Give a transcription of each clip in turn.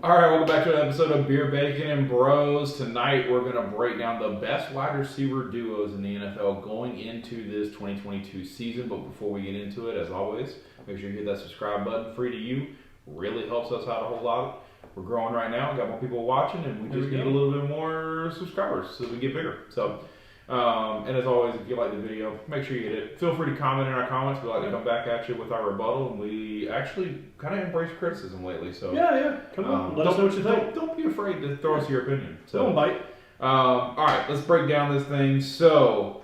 All right, welcome back to an episode of Beer, Bacon, and Bros. Tonight, we're going to break down the best wide receiver duos in the NFL going into this 2022 season. But before we get into it, as always, make sure you hit that subscribe button. Free to you. Really helps us out a whole lot. We're growing right now. Got more people watching, and we just need a little bit more subscribers so we get bigger. So, and as always, if you like the video, make sure you hit it. Feel free to comment in our comments. We like to come back at you with our rebuttal, and we actually kind of embrace criticism lately. So come on, let us know what you think. Don't be afraid to throw us your opinion. So, don't bite. All right, let's break down this thing. So,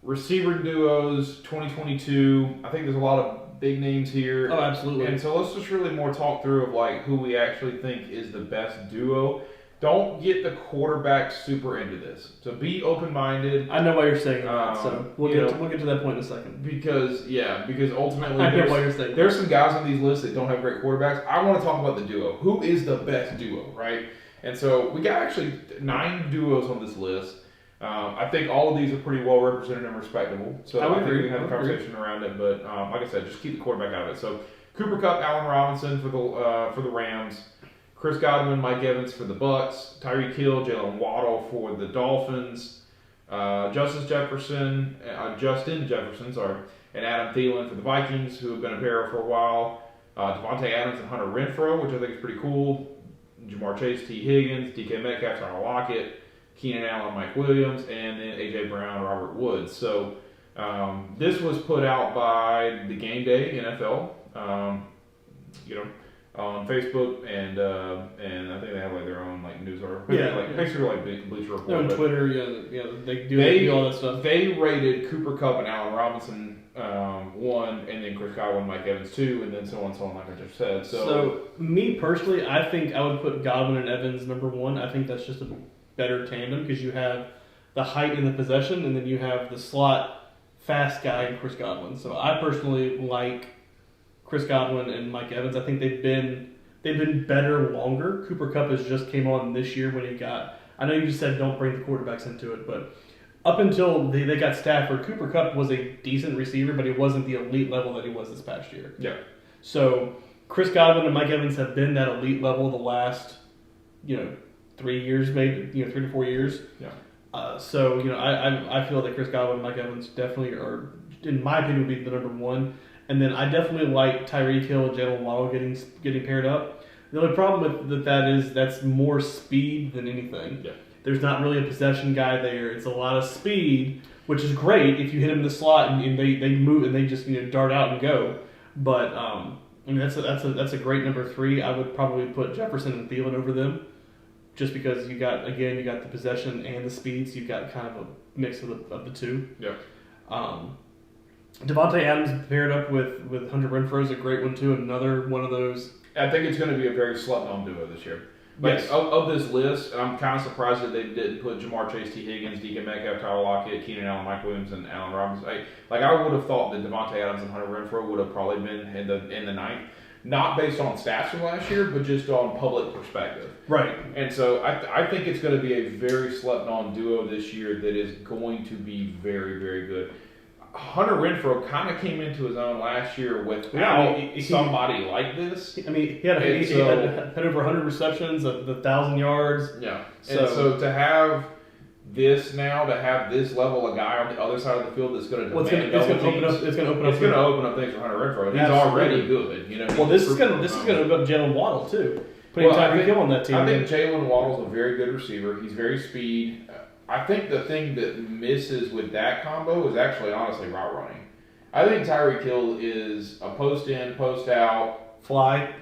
receiver duos 2022. I think there's a lot of big names here. Oh, absolutely. And so let's just really more talk through of like who we actually think is the best duo. Don't get the quarterback super into this. So be open-minded. I know why you're saying that, so we'll get to that point in a second. Because ultimately I know why you're saying there's some guys on these lists that don't have great quarterbacks. I want to talk about the duo. Who is the best duo, right? And so we got actually 9 duos on this list. I think all of these are pretty well represented and respectable. So I think we can have a conversation around it. But like I said, just keep the quarterback out of it. So Cooper Kupp, Allen Robinson for the Rams. Chris Godwin, Mike Evans for the Bucks, Tyreek Hill, Jalen Waddle for the Dolphins, Justin Jefferson, and Adam Thielen for the Vikings, who have been a pair for a while. Devontae Adams and Hunter Renfrow, which I think is pretty cool. Jamar Chase, T. Higgins, DK Metcalf, Tyler Lockett, Keenan Allen, Mike Williams, and then A.J. Brown, Robert Woods. So this was put out by the Game Day NFL. On Facebook, and I think they have like their own like news article. Basically like Bleacher Report. On Twitter, they do all that stuff. They rated Cooper Kupp and Allen Robinson 1, and then Chris Godwin, Mike Evans 2, and then so on, like I just said. So me personally, I think I would put Godwin and Evans number 1. I think that's just a better tandem because you have the height in the possession, and then you have the slot fast guy in Chris Godwin. So I personally like Chris Godwin and Mike Evans. I think they've been better longer. Cooper Kupp has just came on this year when he got. I know you just said don't bring the quarterbacks into it, but up until they got Stafford, Cooper Kupp was a decent receiver, but he wasn't the elite level that he was this past year. Yeah. So Chris Godwin and Mike Evans have been that elite level the last 3 years, maybe 3 to 4 years. Yeah. So I feel that Chris Godwin and Mike Evans definitely are, in my opinion, would be the number 1. And then I definitely like Tyreek Hill and Jalen Waddle getting paired up. The only problem with that is that's more speed than anything. Yeah. There's not really a possession guy there. It's a lot of speed, which is great if you hit them in the slot and they move and they just dart out and go. But that's a great number 3. I would probably put Jefferson and Thielen over them, just because you got the possession and the speed, so you've got kind of a mix of the two. Yeah. Devontae Adams paired up with Hunter Renfrow is a great one too. Another one of those. I think it's going to be a very slept-on duo this year. But yes. Of this list, I'm kind of surprised that they didn't put Jamar Chase, T. Higgins, DK Metcalf, Tyler Lockett, Keenan Allen, Mike Williams, and Allen Robinson. I would have thought that Devontae Adams and Hunter Renfrow would have probably been in the 9th. Not based on stats from last year, but just on public perspective. Right. And so I think it's going to be a very slept-on duo this year that is going to be very, very good. Hunter Renfrow kind of came into his own last year without somebody like this. I mean, he had over 100 receptions, 1,000 yards. Yeah. So to have this now, to have this level of guy on the other side of the field that's going to demand it's going to open up things for Hunter Renfrow. He's already good. Well, this is going to open up Jalen Waddle too. Putting Tyreek Hill on that team. I think Jalen Waddle's a very good receiver. He's very speed. I think the thing that misses with that combo is actually honestly route running. I think Tyreek Hill is a post in, post out, fly,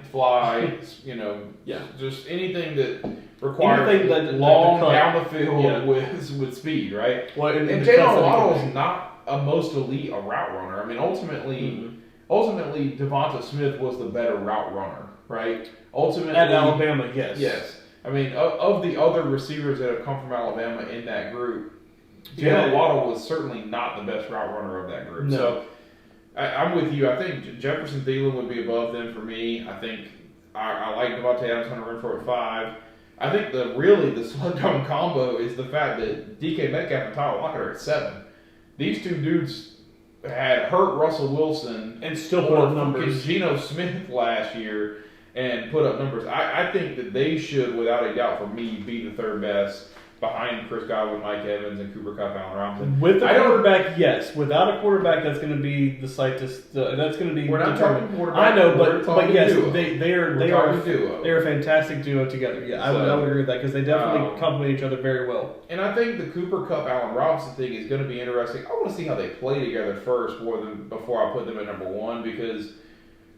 just anything that requires long down the field with speed, right? Well, and Jalen Waddle is not a most elite route runner. I mean, ultimately, Devonta Smith was the better route runner, right? Ultimately, at Alabama, yes. Yes. I mean, of the other receivers that have come from Alabama in that group, Jalen Waddle was certainly not the best route runner of that group. No. So I'm with you. I think Jefferson Thielen would be above them for me. I think I like Devontae Adams, Hunter Renfrow at 5. I think the slept-on combo is the fact that DK Metcalf and Tyler Lockett are at 7. These two dudes had hurt Russell Wilson and still put up numbers. Geno Smith last year. and put up numbers. I think that they should, without a doubt, for me, be the third best behind Chris Godwin, Mike Evans, and Cooper Kupp, Allen Robinson. With the quarterback, yes. Without a quarterback, that's going to be the site to. That's going to be. We're not determined. talking quarterback. I know, we're but yes, duo. they are Duo. they're a fantastic duo together. Yeah, I would agree with that because they definitely complement each other very well. And I think the Cooper Kupp, Allen Robinson thing is going to be interesting. I want to see how they play together first, before I put them at number one, because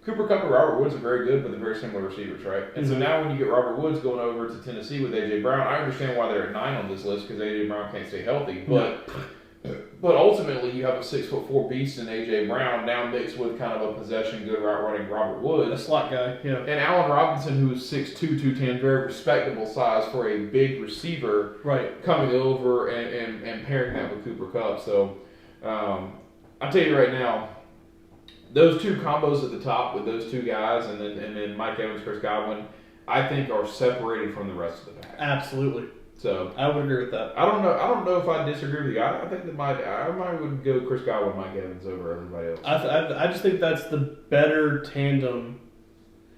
Cooper Kupp and Robert Woods are very good, but they're very similar receivers, right? And so now when you get Robert Woods going over to Tennessee with A.J. Brown, I understand why they're at 9 on this list because A.J. Brown can't stay healthy. But ultimately, you have a 6'4" beast in A.J. Brown now mixed with kind of a possession, good route running Robert Woods. A slot guy, yeah. And Allen Robinson, who's 6'2", 210, very respectable size for a big receiver, right, coming over and pairing that with Cooper Kupp. So I'll tell you right now, those two combos at the top with those two guys, and then Mike Evans, Chris Godwin, I think are separated from the rest of the pack. Absolutely. So I would agree with that. I don't know if I disagree with you. I think that I might would go Chris Godwin, Mike Evans over everybody else. I just think that's the better tandem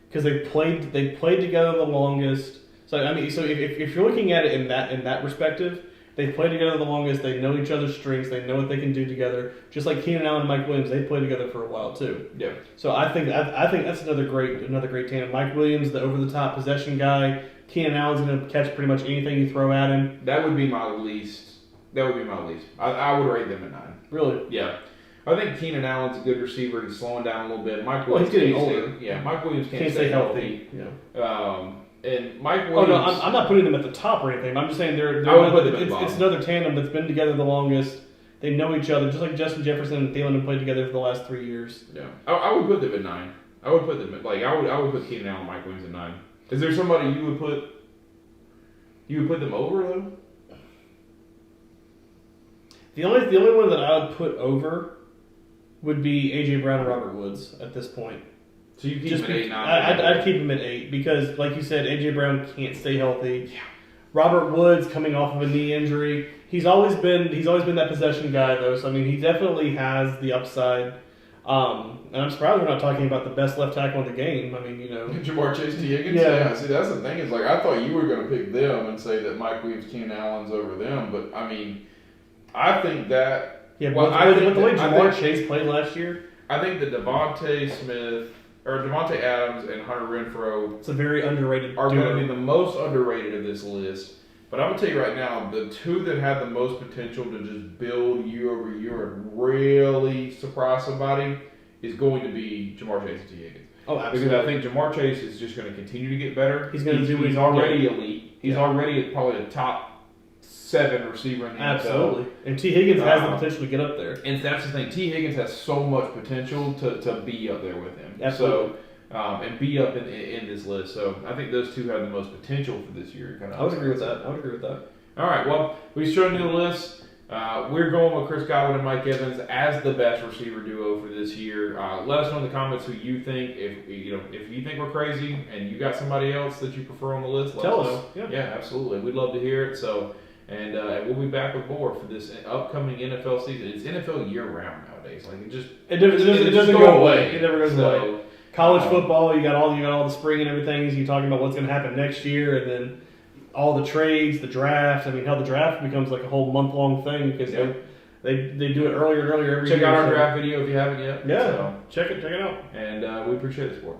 because they played together the longest. So I mean, so if you're looking at it in that perspective. They play together the longest. They know each other's strengths. They know what they can do together. Just like Keenan Allen and Mike Williams, they played together for a while too. Yeah. So I think that's another great tandem. Mike Williams, the over the top possession guy. Keenan Allen's going to catch pretty much anything you throw at him. That would be my least. I would rate them at 9. Really? Yeah. I think Keenan Allen's a good receiver. He's slowing down a little bit. He's getting older. Mike Williams can't stay healthy. Yeah. And Mike Williams. Oh no, I'm not putting them at the top or anything. I'm just saying it's another tandem that's been together the longest. They know each other, just like Justin Jefferson and Thielen have played together for the last 3 years. Yeah, I would put them at 9. I would put them at I would put Keenan Allen and Mike Williams at 9. Is there somebody you would put them over though? The only one that I would put over would be A.J. Brown and Robert Woods at this point. So you keep him at 8, 9. I'd keep him at 8 because, like you said, A.J. Brown can't stay healthy. Yeah. Robert Woods coming off of a knee injury. He's always been that possession guy though. So I mean, he definitely has the upside. And I'm surprised we're not talking about the best left tackle in the game. I mean, Ja'Marr Chase, T. Higgins. Yeah. See, that's the thing is I thought you were going to pick them and say that Mike Williams, Keenan Allen's over them, but I mean, I think that. Yeah. Well, with the way Ja'Marr Chase played last year, I think that Devontae Adams and Hunter Renfrow. It's a very underrated. Are going to be the most underrated of this list. But I'm going to tell you right now, the two that have the most potential to just build year over year and really surprise somebody is going to be Ja'Marr Chase and T. Higgins. Oh, absolutely. Because I think Ja'Marr Chase is just going to continue to get better. He's going to do. He's already elite. He's already probably a top 7 receiver in the NFL. Absolutely. And T. Higgins has the potential to get up there. And that's the thing. T. Higgins has so much potential to be up there with him. Absolutely. So, and be up in this list. So I think those two have the most potential for this year. I would agree with that. All right. Well, we've shown you the list. We're going with Chris Godwin and Mike Evans as the best receiver duo for this year. Let us know in the comments who you think. If you think we're crazy and you got somebody else that you prefer on the list, let Tell us us. know. Yeah, absolutely. We'd love to hear it. So. And we'll be back with more for this upcoming NFL season. It's NFL year round nowadays. Like it doesn't go away. It never goes away. College football, you got all the spring and everything. You talking about what's going to happen next year, and then all the trades, the draft. I mean, how the draft becomes like a whole month-long thing because they do it earlier and earlier every year. Check out our draft video if you haven't yet. Yeah, check it out. And we appreciate the support.